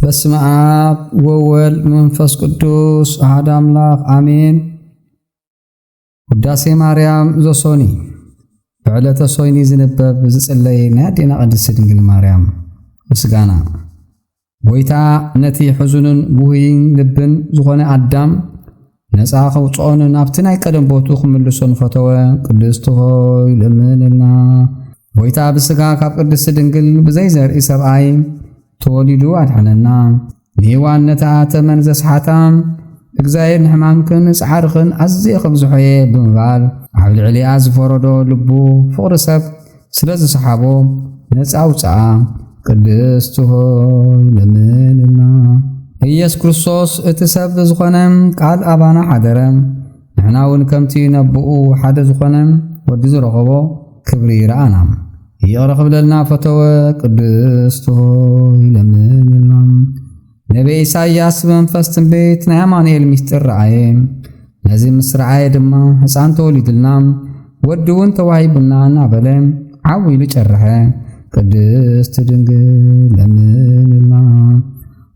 በስመ አብ ወወልድ መንፈስ ቅዱስ አሐዱ አምላክ አሜን። ውዳሴ ማርያም ዘሶኒ በዕለተ ሶይኒ ዝነበብ ዝጽለይ ናይ አዴና ቅድስት ድንግል ማርያም ምስጋና ጎይታ ነቲ ሕዙንን ጉህይን ልብን ዝኾነ አዳም ነፃ ከውፅኦን ናብቲ ናይ ቀደም ቦቱ ክምልሶን ፈተወ። ቅድስት ሆይ ለምንና ጎይታ ብስጋ ካብ ቅድስት ድንግል ብዘይ ዘርኢ ሰብኣይ ተወሊዱ አድሐነና። ንሔዋን ነታ ተመን ዘስሓታ እግዚአብሔር ንሕማምክን ጻዕርኽን ኣዝየ ከብዝሖየ ብምባል ኣብ ልዕሊኣ ዝፈረዶ ልቡ ፍቕሪ ሰብ ስለ ዝሰሓቦ ነፃ ውፅኣ። ቅድስት ሆይ ለምንና። ኢየሱስ ክርስቶስ እቲ ሰብ ዝኾነ ቃል ኣባና ሓደረ። ንሕና እውን ከምቲ ነብኡ ሓደ ዝኾነ ወዲ ዝረኸቦ ክብሪ ይረአና ይቕረ ክብለልና ፈተወ። ቅድስት ሆይ ለምንና። ነቢይ ኢሳይያስ ብመንፈስ ትንቢት ናይ አማኑኤል ምስጢር ረአየ። ነዚ ምስ ረአየ ድማ ሕፃን ተወሊድልና ወዲ እውን ተዋሂቡና እናበለ ዓዊሉ ጨርሐ። ቅድስት ድንግል ለምንና።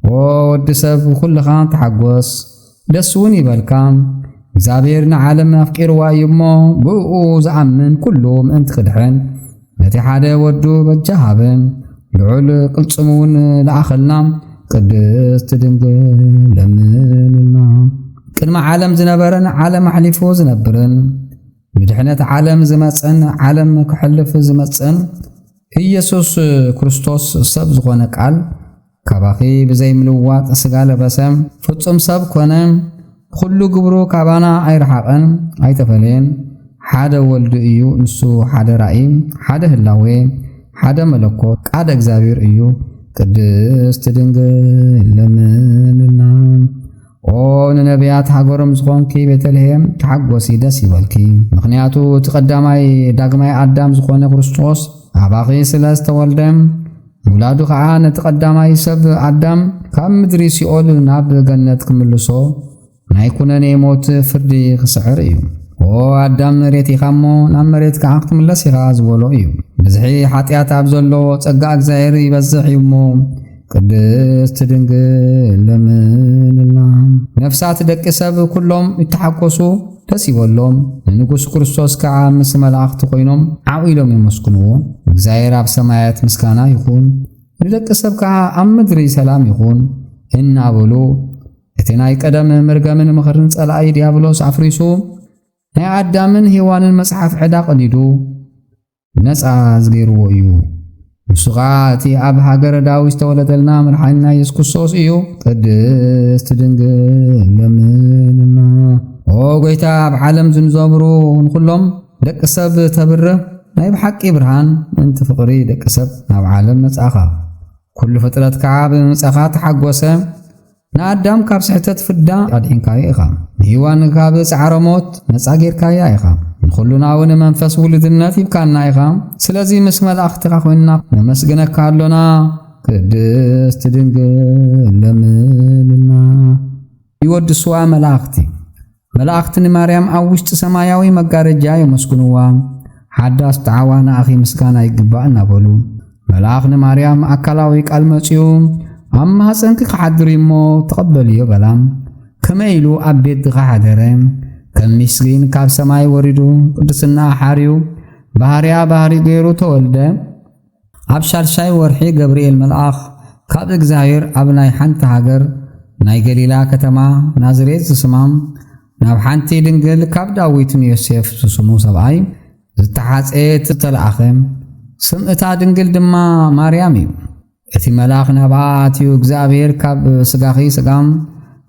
ወዲ ሰብ ኩልኻ ተሓጐስ ደስ እውን ይበልካ። እግዚአብሔር ንዓለም ኣፍቂርዋ እዩ እሞ ብኡ ዝኣምን ኩሉ ምእንቲ ክድሕን ነቲ ሓደ ወዱ በጃ ሃበ። ልዑል ቅልጽም እውን ለኣኸልና። ቅድስት ድንግል ለምንና። ቅድሚ ዓለም ዝነበረን ዓለም ኣሕሊፉ ዝነብርን ንድሕነት ዓለም ዝመፅን ዓለም ክሕልፍ ዝመፅን ኢየሱስ ክርስቶስ ሰብ ዝኾነ ቃል ካባኺ ብዘይ ምልዋጥ ስጋ ለበሰ ፍጹም ሰብ ኮነ። ኩሉ ግብሩ ካባና ኣይረሓቐን ኣይተፈለየን። ሓደ ወልዲ እዩ፣ ንሱ ሓደ ራእይ፣ ሓደ ህላዌ፣ ሓደ መለኮት ቃደ እግዚአብሔር እዩ። ቅድስት ድንግል ለምንና። ኦ ንነቢያት ሃገሮም ዝኾንኪ ቤተልሔም ተሓጐሲ ደስ ይበልኪ። ምክንያቱ እቲ ቀዳማይ ዳግማይ አዳም ዝኾነ ክርስቶስ ኣባኺ ስለ ዝተወልደ ውላዱ ከዓ ነቲ ቀዳማይ ሰብ አዳም ካብ ምድሪ ሲኦል ናብ ገነት ክምልሶ ናይ ኩነኔ ሞት ፍርዲ ክስዕር እዩ። ኦ አዳም መሬት ኢኻ እሞ ናብ መሬት ከዓ ክትምለስ ኢኻ ዝበሎ እዩ። ብዝሒ ሓጢአት ኣብ ዘሎ ጸጋ እግዚአብሔር ይበዝሕ እዩ እሞ ቅድስት ድንግል ለምንና። ነፍሳት ደቂ ሰብ ኩሎም ይተሓኰሱ ደስ ይበሎም። ንንጉሥ ክርስቶስ ከዓ ምስ መላእኽቲ ኮይኖም ዓዊሎም የመስግንዎ። እግዚአብሔር ኣብ ሰማያት ምስጋና ይኹን፣ ንደቂ ሰብ ከዓ ኣብ ምድሪ ሰላም ይኹን እናበሉ እቲ ናይ ቀደም መርገምን ምኽርን ጸላኢ ዲያብሎስ ኣፍሪሱ ናይ አዳምን ሔዋንን መጽሓፍ ዕዳ ቀዲዱ ነፃ ዝገይርዎ እዩ። ንሱ ከዓ እቲ ኣብ ሃገረ ዳዊት ዝተወለደልና መድሓኒና ኢየሱስ ክርስቶስ እዩ። ቅድስት ድንግል ለምንና። ኦ ጎይታ ኣብ ዓለም ዝንዘብሩ ንኩሎም ደቂ ሰብ ተብርህ ናይ ብሓቂ ብርሃን ምንቲ ፍቕሪ ደቂ ሰብ ናብ ዓለም መጻኻ። ኩሉ ፍጥረት ከዓ ብምምጻኻ ተሓጐሰ። ንአዳም ካብ ስሕተት ፍዳ ኣድሒንካዮ ኢኻ። ንሔዋን ካብ ጻዕረ ሞት ነፃ ጌርካያ ኢኻ። ንኹሉና እውን መንፈስ ውልድነት ይብካና ኢኻ። ስለዚ ምስ መላእኽቲኻ ኮይንና ነመስግነካ ኣሎና። ቅድስት ድንግል ለምንና። ይወድስዋ መላእኽቲ ንማርያም ኣብ ውሽጢ ሰማያዊ መጋረጃ የመስግንዋ። ሓዳስ ተዓዋ ንኣኺ ምስጋና ይግባእ እናበሉ መልአኽ ንማርያም ኣካላዊ ቃል መጺኡ ኣብ ማኅፀንኪ ክሓድር እሞ ተቐበልዮ በላም። ከመይ ኢሉ ኣብ ቤት ድኻ ሓደረ። ከም ምስኪን ካብ ሰማይ ወሪዱ ቅድስና ሓርዩ ባህርያ ባህሪ ገይሩ ተወልደ። ኣብ ሻድሻይ ወርሒ ገብርኤል መልአኽ ካብ እግዚአብሔር ኣብ ናይ ሓንቲ ሃገር ናይ ገሊላ ከተማ ናዝሬት ዝስማም ናብ ሓንቲ ድንግል ካብ ዳዊትን ዮሴፍ ዝስሙ ሰብኣይ ዝተሓፀየት ዝተለኣኸ ስም እታ ድንግል ድማ ማርያም እዩ። እቲ መልአኽ ናብኣት እዩ እግዚአብሔር ካብ ስጋኺ ስጋም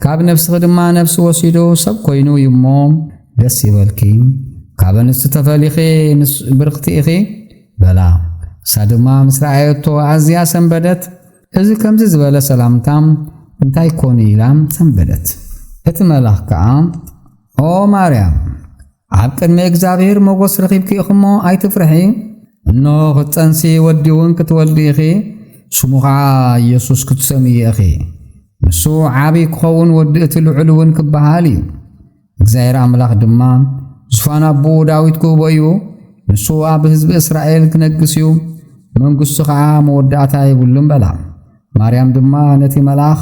ካብ ነፍስኺ ድማ ነፍሲ ወሲዱ ሰብ ኮይኑ እዩ እሞ ደስ ይበልኪ። ካብ ኣንስቲ ተፈሊኺ ብርክቲ ኢኺ በላ። እሳ ድማ ምስ ረኣየቶ ኣዝያ ሰንበደት። እዚ ከምዚ ዝበለ ሰላምታ እንታይ ኮኑ ኢላ ሰንበደት። እቲ መልአኽ ከዓ ኦ ማርያም ኣብ ቅድሚ እግዚአብሔር ሞገስ ረኺብኪ ኢኹ እሞ ኣይትፍርሒ። እነሆ ክትፀንሲ ወዲ እውን ክትወልዲ ኢኺ፣ ስሙ ከዓ ኢየሱስ ክትሰምዪ ኢኺ። ንሱ ዓብይ ክኸውን ወዲ እቲ ልዑል እውን ክበሃል እዩ። እግዚአብሔር ኣምላኽ ድማ ዙፋን ኣቦኡ ዳዊት ክህቦ እዩ። ንሱ ኣብ ህዝቢ እስራኤል ክነግስ እዩ። መንግሥቱ ከዓ መወዳእታ ይብሉም በላ። ማርያም ድማ ነቲ መልአኽ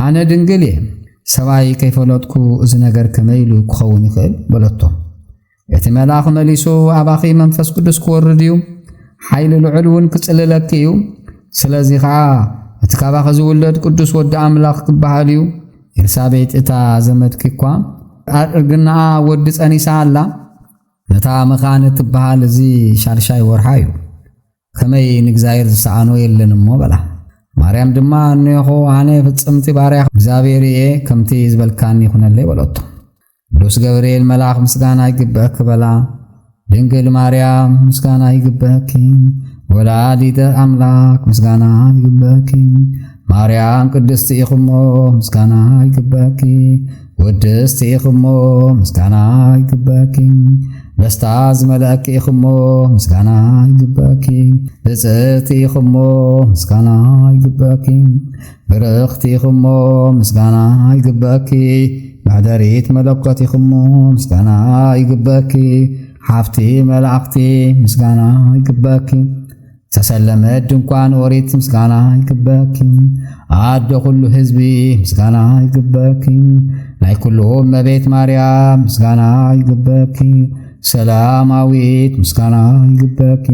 ኣነ ድንግል እየ ሰባይ ከይፈለጥኩ እዚ ነገር ከመይሉ ክኸውን ይኽእል በለቶ። እቲ መልአኽ መሊሱ ኣባኺ መንፈስ ቅዱስ ክወርድ እዩ ሓይሊ ልዑል እውን ክጽልለኪ እዩ ስለዚ ከዓ እቲ ካባኺ ዝውለድ ቅዱስ ወዲ ኣምላኽ ክበሃል እዩ። ኤልሳቤጥ እታ ዘመድኪ እኳ እርግናኣ ወዲ ጸኒሳ ኣላ ነታ መኻን ትበሃል እዚ ሻልሻይ ወርሓ እዩ ከመይ ንእግዚአብሔር ዝሰኣኖ የለን እሞ በላ። ማርያም ድማ እንሆ ኣነ ፍጽምቲ ባርያ እግዚአብሔር እየ ከምቲ ዝበልካኒ ይኹነለይ በለቶ። ቅዱስ ገብርኤል መልአኽ ምስጋና ይግብአክ በላ። ድንግል ማርያም ምስጋና ይግብአኪ ወላዲተ አምላክ ምስጋና ይግብአኪ ማርያም ቅድስቲ ኢኽሞ ምስጋና ይግብአኪ ቅድስቲ ኢኽሞ ምስጋና ይግብአኪ ደስታ ዝመልአኪ ኢኽሞ ምስጋና ይግብአኪ ብጽዕቲ ኢኽሞ ምስጋና ይግብአኪ ብርኽቲ ኢኽሞ ምስጋና ይግብአኪ ማሕደሪት መለኮት ኢኽሞ ምስጋና ይግብአኪ ሓፍቲ መላእኽቲ ምስጋና ይግብአኪ ተሰለመት ድንኳን ኦሪት ምስጋና ይግብአኪ ኣዶ ኩሉ ህዝቢ ምስጋና ይግብአኪ ናይ ኩሉ እመቤት ማርያም ምስጋና ይግብአኪ ሰላማዊት ምስጋና ይግብአኪ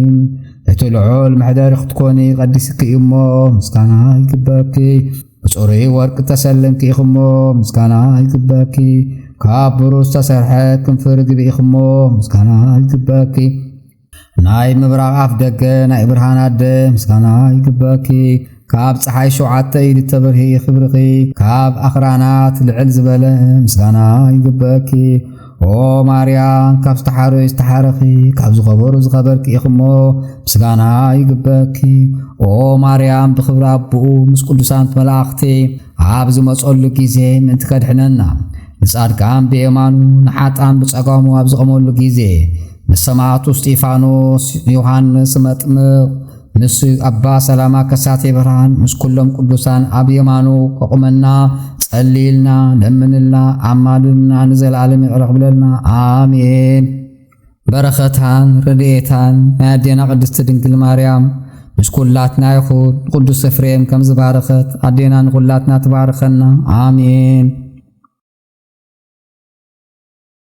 እቲ ልዑል መሕደሪ ክትኮኒ ቀዲስኪ እሞ ምስጋና ይግብአኪ ብጽሩይ ወርቂ ተሰለምኪ ኢኽሞ ምስጋና ይግብአኪ ካብ ብሩር ዝተሰርሐ ክንፍር ግቢ ኢኽሞ ምስጋና ይግብአኪ ናይ ምብራቕ ኣፍ ደገ ናይ ብርሃን ኣደ ምስጋና ይግብአኪ ካብ ፀሓይ 7 ኢድ ተበርሂ ክብርኺ ካብ ኣኽራናት ልዕል ዝበለ ምስጋና ይግብአኪ ኦ ማርያም ካብ ዝተሓረዩ ዝተሓረኺ ካብ ዝኸበሩ ዝኸበርኪ ኢኽሞ ምስጋና ይግብአኪ ኦ ማርያም ብኽብሪ ኣቦኡ ምስ ቅዱሳን መላእኽቲ ኣብ ዝመጸሉ ግዜ ምእንቲ ከድሕነና ንጻድቃን ብየማኑ ንሓጣን ብጸጋሙ ኣብ ዝቖመሉ ግዜ ንሰማዕቱ እስጢፋኖስ ዮሐንስ መጥምቕ ምስ ኣባ ሰላማ ከሳቴ ብርሃን ምስ ኩሎም ቅዱሳን ኣብ የማኑ ከቁመና ጸሊልና ለምንልና ኣማልልና ንዘለዓለም ይቕረኽ ብለልና ኣሜን። በረኸታን ረድኤታን ናይ ኣዴና ቅድስቲ ድንግል ማርያም ምስ ኩላትና ይኹን። ቅዱስ ኤፍሬም ከም ዝባረኸት ኣዴና ንኩላትና ትባርከና ኣሜን።